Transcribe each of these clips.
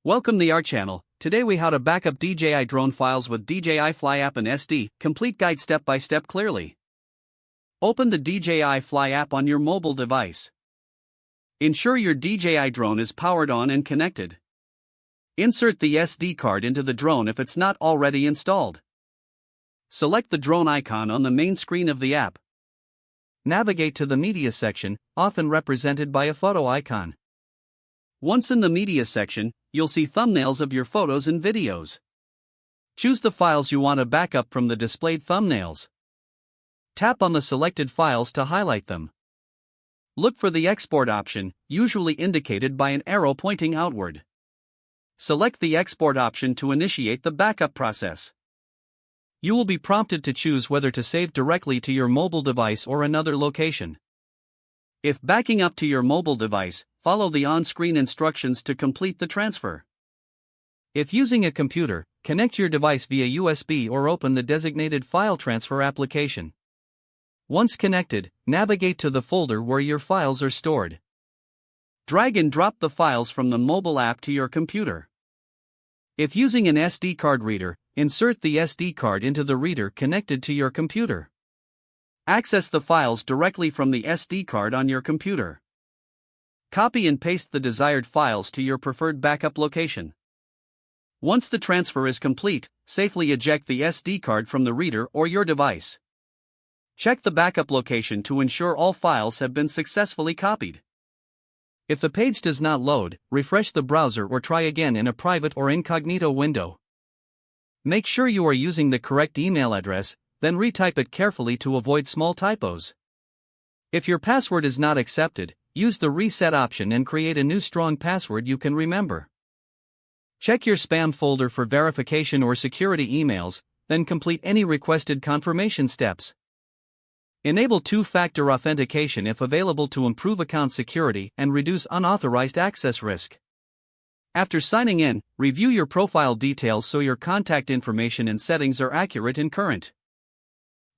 Welcome to our channel. Today we how to backup DJI drone files with DJI Fly app and SD, complete guide step by step clearly. Open the DJI Fly app on your mobile device. Ensure your DJI drone is powered on and connected. Insert the SD card into the drone if it's not already installed. Select the drone icon on the main screen of the app. Navigate to the media section, often represented by a photo icon. Once in the media section, you'll see thumbnails of your photos and videos. Choose the files you want to backup from the displayed thumbnails. Tap on the selected files to highlight them. Look for the export option, usually indicated by an arrow pointing outward. Select the export option to initiate the backup process. You will be prompted to choose whether to save directly to your mobile device or another location. If backing up to your mobile device, follow the on-screen instructions to complete the transfer. If using a computer, connect your device via USB or open the designated file transfer application. Once connected, navigate to the folder where your files are stored. Drag and drop the files from the mobile app to your computer. If using an SD card reader, insert the SD card into the reader connected to your computer. Access the files directly from the SD card on your computer. Copy and paste the desired files to your preferred backup location. Once the transfer is complete, safely eject the SD card from the reader or your device. Check the backup location to ensure all files have been successfully copied. If the page does not load, refresh the browser or try again in a private or incognito window. Make sure you are using the correct email address, then retype it carefully to avoid small typos. If your password is not accepted, use the reset option and create a new strong password you can remember. Check your spam folder for verification or security emails, then complete any requested confirmation steps. Enable two-factor authentication if available to improve account security and reduce unauthorized access risk. After signing in, review your profile details so your contact information and settings are accurate and current.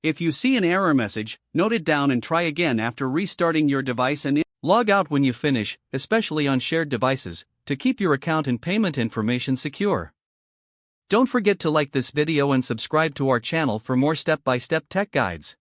If you see an error message, note it down and try again after restarting your device and log out when you finish, especially on shared devices, to keep your account and payment information secure. Don't forget to like this video and subscribe to our channel for more step-by-step tech guides.